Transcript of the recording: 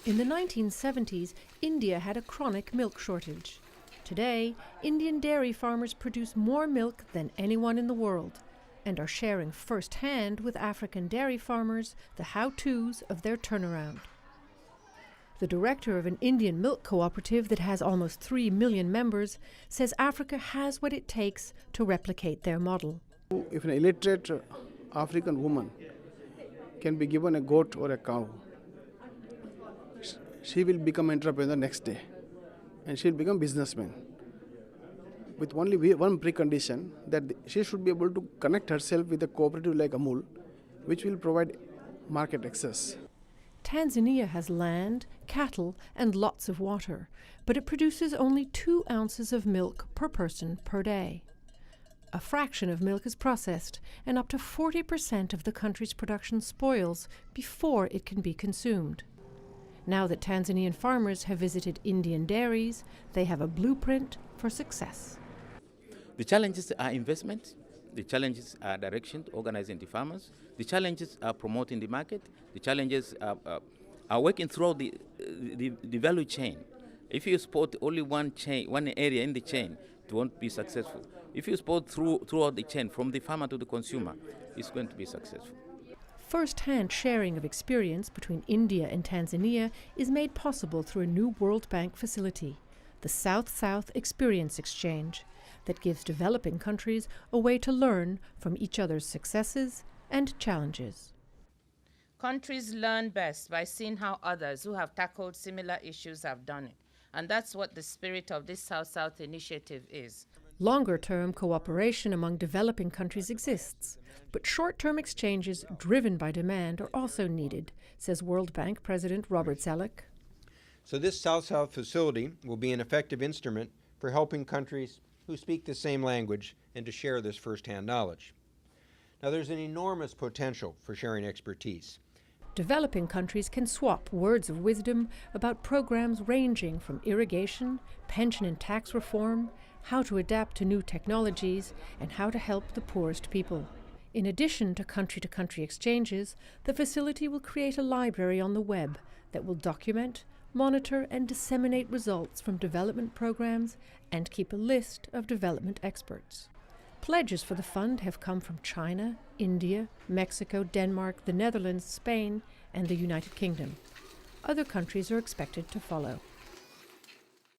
In the 1970s, India had a chronic milk shortage. Today, Indian dairy farmers produce more milk than anyone in the world and are sharing firsthand with African dairy farmers the how-tos of their turnaround. The director of an Indian milk cooperative that has almost 3 million members says Africa has what it takes to replicate their model. If an illiterate African woman can be given a goat or a cow, she will become entrepreneur next day and she will become businessman. With only one precondition, that she should be able to connect herself with a cooperative like Amul, which will provide market access. Tanzania has land, cattle, and lots of water, but it produces only 2 ounces of milk per person per day. A fraction of milk is processed, and up to 40% of the country's production spoils before it can be consumed. Now that Tanzanian farmers have visited Indian dairies, they have a blueprint for success. The challenges are investment, the challenges are direction, organizing the farmers, the challenges are promoting the market, the challenges are working throughout the value chain. If you support only one area in the chain, it won't be successful. If you support throughout the chain, from the farmer to the consumer, it's going to be successful. First-hand sharing of experience between India and Tanzania is made possible through a new World Bank facility, the South-South Experience Exchange, that gives developing countries a way to learn from each other's successes and challenges. Countries learn best by seeing how others who have tackled similar issues have done it. And that's what the spirit of this South-South initiative is. Longer-term cooperation among developing countries exists, but short-term exchanges driven by demand are also needed, says World Bank President Robert Zoellick. So this South-South facility will be an effective instrument for helping countries who speak the same language and to share this first-hand knowledge. Now, there's an enormous potential for sharing expertise. Developing countries can swap words of wisdom about programs ranging from irrigation, pension and tax reform, how to adapt to new technologies, and how to help the poorest people. In addition to country-to-country exchanges, the facility will create a library on the web that will document, monitor and disseminate results from development programs and keep a list of development experts. Pledges for the fund have come from China, India, Mexico, Denmark, the Netherlands, Spain, and the United Kingdom. Other countries are expected to follow.